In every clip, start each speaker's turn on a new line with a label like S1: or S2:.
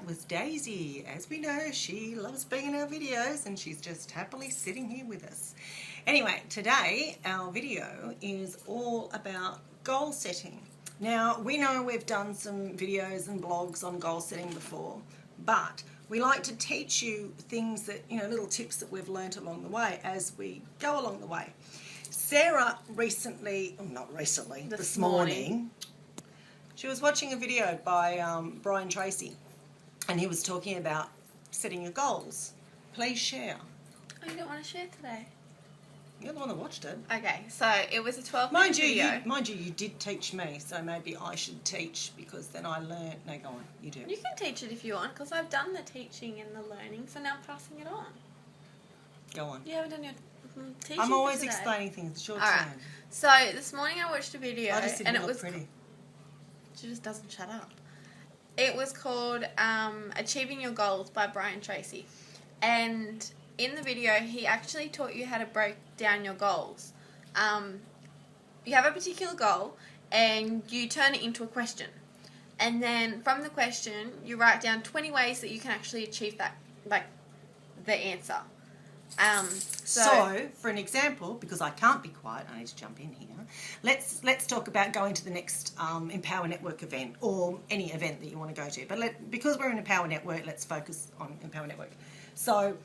S1: that was Daisy. As we know, she loves being in our videos and she's just happily sitting here with us. Anyway, today our video is all about goal setting. Now, we know we've done some videos and blogs on goal setting before, but we like to teach you things that, little tips that we've learnt along the way as we go along the way. Sarah this morning, she was watching a video by Brian Tracy, and he was talking about setting your goals. Please share.
S2: Oh, you don't want to share today?
S1: You're the one that watched it.
S2: Okay, so it was a 12-minute video.
S1: Mind you, you did teach me, so maybe I should teach because then I learn. No, go on, you do.
S2: You can teach it if you want, because I've done the teaching and the learning, so now I'm passing it on.
S1: Go on.
S2: You haven't done your teaching.
S1: I'm always
S2: today.
S1: explaining things. It's your
S2: All right.
S1: turn.
S2: So this morning I watched a video,
S1: I just
S2: and it
S1: look
S2: was
S1: pretty.
S2: She just doesn't shut up. It was called Achieving Your Goals by Brian Tracy, and in the video, he actually taught you how to break down your goals. You have a particular goal, and you turn it into a question. And then from the question, you write down 20 ways that you can actually achieve that, like, the answer.
S1: So, for an example, because I can't be quiet, I need to jump in here. Let's talk about going to the next Empower Network event, or any event that you want to go to. But because we're in Empower Network, let's focus on Empower Network. So,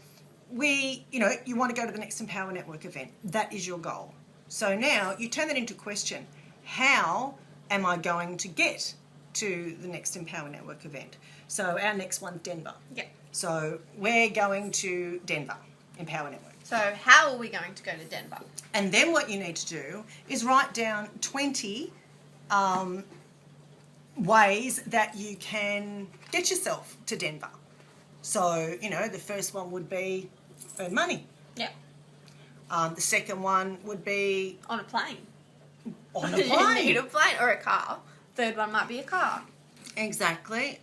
S1: you want to go to the next Empower Network event. That is your goal. So now you turn that into a question. How am I going to get to the next Empower Network event? So our next one's Denver.
S2: Yeah.
S1: So we're going to Denver, Empower Network.
S2: So how are we going to go to Denver?
S1: And then what you need to do is write down 20 ways that you can get yourself to Denver. So, the first one would be earn money.
S2: Yeah.
S1: The second one would be
S2: On a plane.
S1: on a
S2: You
S1: plane.
S2: need a plane or a car. Third one might be a car.
S1: Exactly.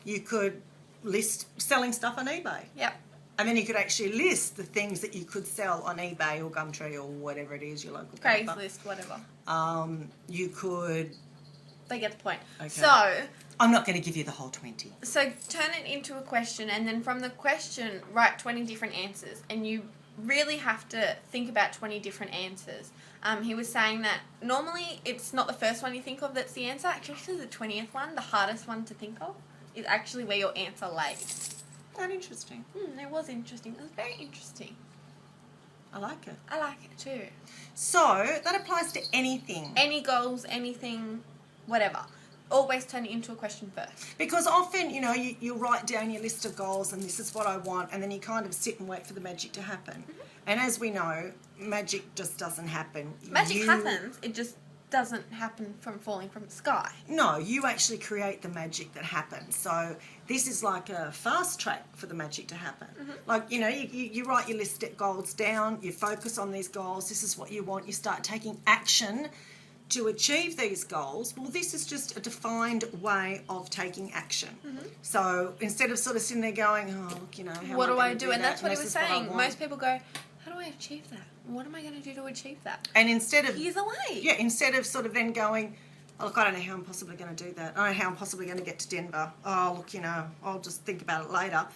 S1: You could list selling stuff on eBay.
S2: Yep.
S1: And then you could actually list the things that you could sell on eBay or Gumtree or whatever it is, your local paper.
S2: Craigslist, whatever.
S1: You could...
S2: They get the point.
S1: Okay.
S2: So...
S1: I'm not going to give you the whole 20.
S2: So turn it into a question, and then from the question, write 20 different answers. And you really have to think about 20 different answers. He was saying that normally it's not the first one you think of that's the answer. Actually, the 20th one, the hardest one to think of, is actually where your answer lays.
S1: That interesting.
S2: It was interesting. It was very interesting.
S1: I like it.
S2: I like it too.
S1: So that applies to anything.
S2: Any goals, anything, whatever. Always turn it into a question first.
S1: Because often, you write down your list of goals and this is what I want, and then you kind of sit and wait for the magic to happen. Mm-hmm. And as we know, magic just doesn't happen.
S2: Magic happens, it just doesn't happen from falling from the sky.
S1: No, you actually create the magic that happens. So this is like a fast track for the magic to happen. Mm-hmm. Like, you write your list of goals down, you focus on these goals, this is what you want, you start taking action to achieve these goals. Well, this is just a defined way of taking action. Mm-hmm. So instead of sort of sitting there going, how
S2: what
S1: am
S2: do
S1: I
S2: I do? And that's what he was saying.
S1: What
S2: Most people go, how do I achieve that? What am I going to do to achieve that?
S1: And instead of...
S2: Here's a way.
S1: Yeah, instead of sort of then going, oh, look, I don't know how I'm possibly going to do that. I don't know how I'm possibly going to get to Denver. Oh, look, I'll just think about it later.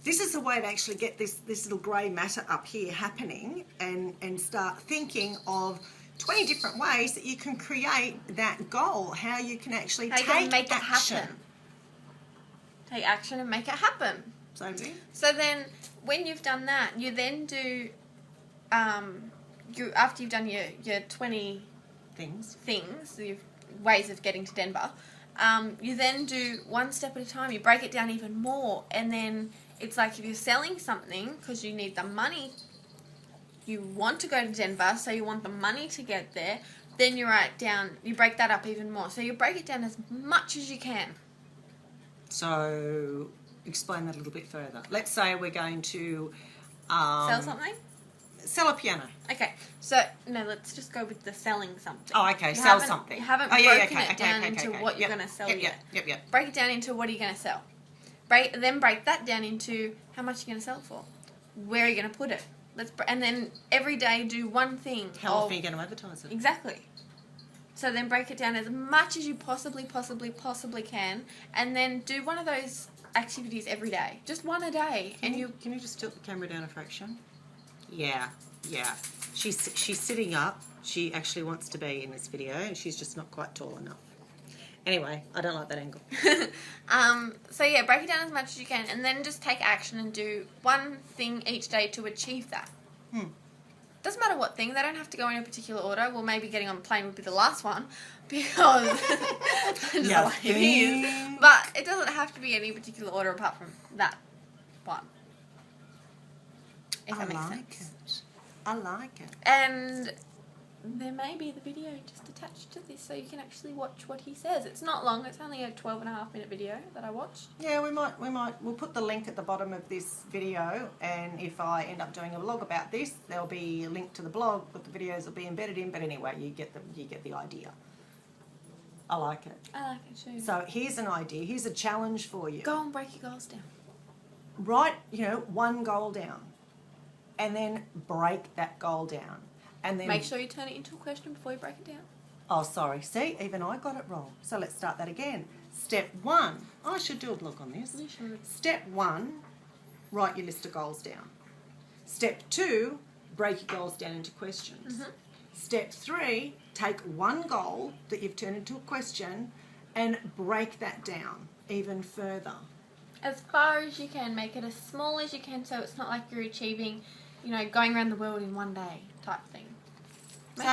S1: This is a way to actually get this little grey matter up here happening and start thinking of 20 different ways that you can create that goal, how you can actually take
S2: make
S1: action.
S2: It happen. Take action and make it happen.
S1: Same thing.
S2: So then, when you've done that, you then do, after you've done your 20
S1: things,
S2: your ways of getting to Denver, you then do one step at a time. You break it down even more, and then it's like if you're selling something because you need the money. You want to go to Denver, so you want the money to get there, then you break that up even more. So you break it down as much as you can.
S1: So, explain that a little bit further. Let's say we're going to...
S2: sell something?
S1: Sell a piano.
S2: Okay, so, no, let's just go with the selling something.
S1: Oh, okay, sell something.
S2: You haven't broken it down into what you're going to sell yet.
S1: Yep.
S2: Break it down into what are you going to sell. Then break that down into how much you're going to sell for. Where are you going to put it? And then every day do one thing.
S1: How often are you going to advertise it?
S2: Exactly. So then break it down as much as you possibly can, and then do one of those activities every day. Just one a day.
S1: Can you just tilt the camera down a fraction? Yeah. She's sitting up. She actually wants to be in this video, and she's just not quite tall enough. Anyway, I don't like that angle.
S2: So yeah, break it down as much as you can, and then just take action and do one thing each day to achieve that. Doesn't matter what thing. They don't have to go in a particular order. Well, maybe getting on the plane would be the last one because just the way it is. But it doesn't have to be any particular order apart from that one. If that makes sense.
S1: I like it.
S2: And there may be the video just attached to this so you can actually watch what he says. It's not long. It's only a 12.5-minute video that I watched.
S1: Yeah, we'll put the link at the bottom of this video, and if I end up doing a vlog about this, there'll be a link to the blog, but the videos will be embedded in. But anyway, you get the idea. I like it.
S2: I like it too.
S1: So here's an idea. Here's a challenge for you.
S2: Go and break your goals down.
S1: Write, one goal down, and then break that goal down. And then
S2: make sure you turn it into a question before you break it down.
S1: Oh, sorry. See, even I got it wrong. So let's start that again. Step 1. I should do a blog on this.
S2: You should.
S1: Step 1, write your list of goals down. Step 2, break your goals down into questions. Step 3, take one goal that you've turned into a question and break that down even further.
S2: As far as you can, make it as small as you can so it's not like you're achieving, going around the world in one day type thing.
S1: So,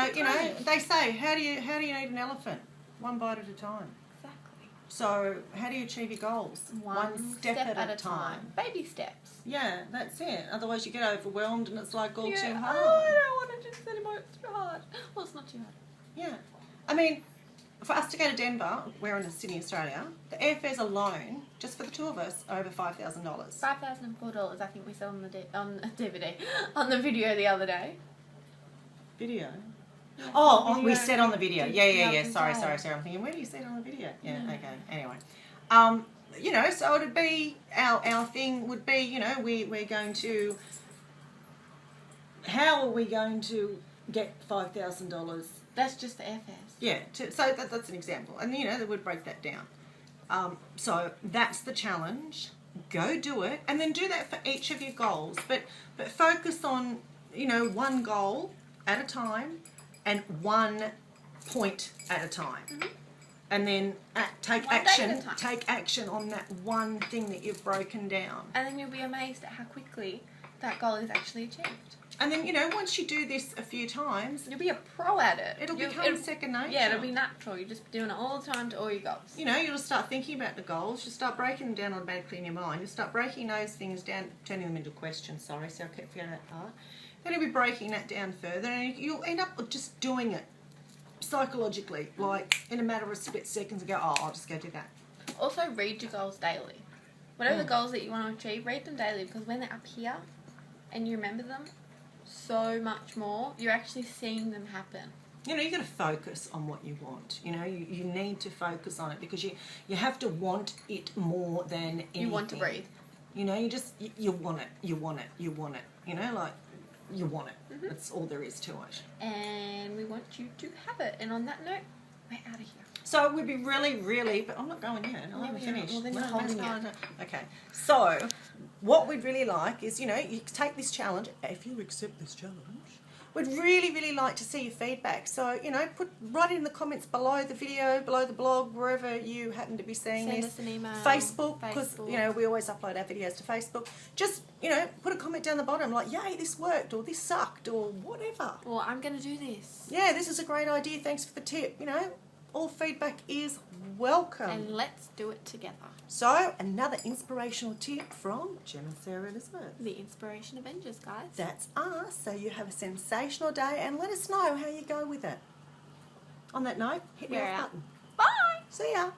S1: they say, how do you eat an elephant? One bite at a time.
S2: Exactly.
S1: So, how do you achieve your goals?
S2: One step at a time. Baby steps.
S1: Yeah, that's it. Otherwise you get overwhelmed and it's like all too hard.
S2: Oh, I don't want to do this anymore. It's too hard. Well, it's not too hard.
S1: Yeah. I mean, for us to go to Denver, we're in Sydney, Australia, the airfares alone, just for the two of us, are over $5,000.
S2: $5,004, I think we saw on the DVD, on the video the other day.
S1: Video?
S2: Yeah,
S1: Oh,
S2: video
S1: we said on the video. Yeah. Sorry. I'm thinking, where do you see it on the video? Yeah, okay. Anyway. So it'd be, our thing would be, we're going to, how are we going to get $5,000?
S2: That's just the airfares.
S1: Yeah, so that's an example. And, they would break that down. So that's the challenge. Go do it. And then do that for each of your goals. But focus on, one goal at a time and one point at a time. And then take action on that one thing that you've broken down.
S2: And then you'll be amazed at how quickly that goal is actually achieved.
S1: And then, once you do this a few times,
S2: you'll be a pro at it.
S1: It'll become second nature.
S2: Yeah, it'll be natural. You're just doing it all the time to all your goals.
S1: You'll start thinking about the goals. You'll start breaking them down automatically in your mind. You'll start breaking those things down, turning them into questions. Sorry, so I kept forgetting that part. Then you'll be breaking that down further, and you'll end up just doing it psychologically, like in a matter of split seconds, and go, oh, I'll just go do that.
S2: Also, read your goals daily. Whatever the goals that you want to achieve, read them daily, because when they're up here and you remember them so much more, you're actually seeing them happen.
S1: You've got to focus on what you want. You need to focus on it because you have to want it more than anything.
S2: You want to breathe.
S1: You want it. You want it. You want it. You want it. That's all there is to it.
S2: And we want you to have it. And on that note, we're out of here.
S1: So it would be really, but I'm not going yet. I haven't finished.
S2: Well, then you're holding it.
S1: Okay. So what we'd really like is, you take this challenge, if you accept this challenge, we'd really like to see your feedback. So, write it in the comments below the video, below the blog, wherever you happen to be seeing
S2: Send
S1: this.
S2: us an email.
S1: Facebook, because, we always upload our videos to Facebook. Just, put a comment down the bottom like, yay, this worked, or this sucked, or whatever.
S2: Or I'm going to do this.
S1: Yeah, this is a great idea. Thanks for the tip. All feedback is welcome.
S2: And let's do it together.
S1: So, another inspirational tip from Gemma Sarah Elizabeth.
S2: The Inspiration Avengers, guys.
S1: That's us. So you have a sensational day and let us know how you go with it. On that note, hit the off button.
S2: Bye.
S1: See ya.